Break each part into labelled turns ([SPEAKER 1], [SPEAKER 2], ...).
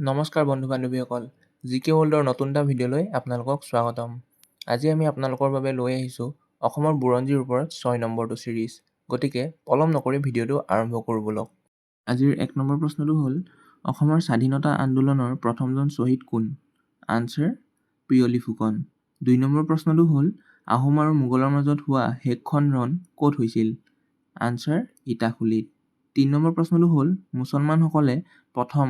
[SPEAKER 1] নমস্কাৰ বন্ধু-বান্ধৱীসকল, জিকে ৱৰ্ল্ডৰ নতুন এটা ভিডিঅ'লৈ আপোনালোকক স্বাগতম। আজি আমি আপোনালোকৰ বাবে লৈ আহিছোঁ অসমৰ বুৰঞ্জীৰ ওপৰত 6 নম্বৰটো ছিৰিজ। গতিকে পলম নকৰি ভিডিঅ'টো আৰম্ভ কৰোঁ বলক। আজিৰ 1 নম্বৰ প্ৰশ্নটো হ'ল অসমৰ স্বাধীনতা আন্দোলনৰ প্ৰথমজন শ্বহীদ কোন? আনচাৰ পিয়লি ফুকন। 2 নম্বৰ প্ৰশ্নটো হ'ল আহোম আৰু মোগলৰ মাজত হোৱা শেষখন ৰণ ক'ত হৈছিল? আনচাৰ ইটাখুলিত। 3 নম্বৰ প্ৰশ্নটো হ'ল মুছলমানসকলে প্ৰথম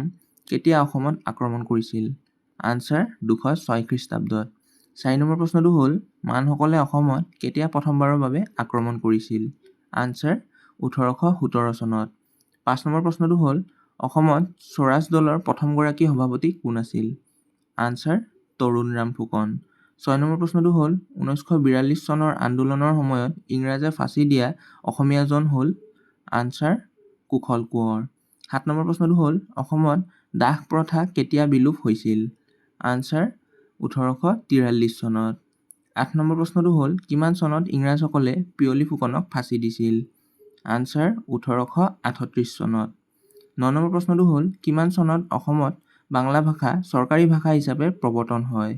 [SPEAKER 1] কেতিয়া অসমত আক্ৰমণ কৰিছিল? আনচাৰ 206 খ্ৰীষ্টাব্দত। 4 নম্বৰ প্ৰশ্নটো হ'ল মানসকলে অসমত কেতিয়া প্ৰথমবাৰৰ বাবে আক্ৰমণ কৰিছিল? আনচাৰ 1817 চনত। 5 নম্বৰ প্ৰশ্নটো হ'ল অসমত স্বৰাজ দলৰ প্ৰথমগৰাকী সভাপতি কোন আছিল? আনচাৰ তৰুণৰাম ফুকন। 6 নম্বৰ প্ৰশ্নটো হ'ল 1942 চনৰ আন্দোলনৰ সময়ত ইংৰাজে ফাঁচি দিয়া অসমীয়াজন হ'ল? আনচাৰ কুশল কোঁৱৰ। 7 নম্বৰ প্ৰশ্নটো হ'ল অসমত দাস প্ৰথা কেতিয়া বিলোপ হৈছিল? আনচাৰ 1843 চনত। 8 নম্বৰ প্ৰশ্নটো হ'ল কিমান চনত ইংৰাজসকলে পিয়লি ফুকনক ফাঁচি দিছিল? আনচাৰ 1838 চনত। 9 নম্বৰ প্ৰশ্নটো হ'ল কিমান চনত অসমত বাংলা ভাষা চৰকাৰী ভাষা হিচাপে প্ৰৱৰ্তন হয়?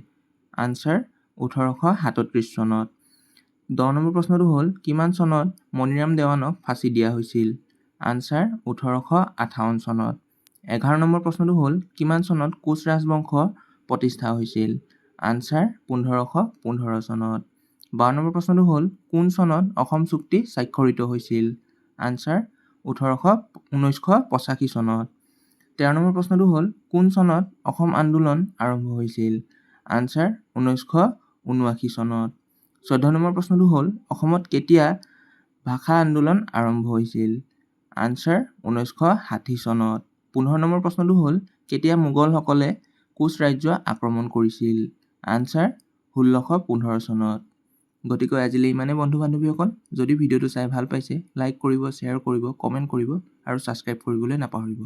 [SPEAKER 1] আনচাৰ 1837 চনত। 10 নম্বৰ প্ৰশ্নটো হ'ল কিমান চনত মণিৰাম দেৱানক ফাঁচি দিয়া হৈছিল? আনচাৰ 1858 চনত। 11 নম্বৰ প্ৰশ্নটো হ'ল কিমান চনত কোচ ৰাজবংশ প্ৰতিষ্ঠা হৈছিল? আনচাৰ 1515 চনত। 12 নম্বৰ প্ৰশ্নটো হ'ল কোন চনত অসম চুক্তি স্বাক্ষৰিত হৈছিল? আনচাৰ 1985 চনত। 13 নম্বৰ প্ৰশ্নটো হ'ল কোন চনত অসম আন্দোলন আৰম্ভ হৈছিল? আনচাৰ 1979 চনত। 14 নম্বৰ প্ৰশ্নটো হ'ল অসমত কেতিয়া ভাষা আন্দোলন আৰম্ভ হৈছিল? আনচাৰ 1960 চনত। 15 নম্বৰ প্ৰশ্নটো হ'ল কেতিয়া মোগলসকলে কোচ ৰাজ্য আক্ৰমণ কৰিছিল? আনচাৰ 1615 চনত। গতিকে আজিলৈ ইমানেই বন্ধু-বান্ধৱীসকল। যদি ভিডিঅ'টো চাই ভাল পাইছে লাইক কৰিব, শ্বেয়াৰ কৰিব, কমেণ্ট কৰিব আৰু ছাবস্ক্ৰাইব কৰিবলৈ নাপাহৰিব।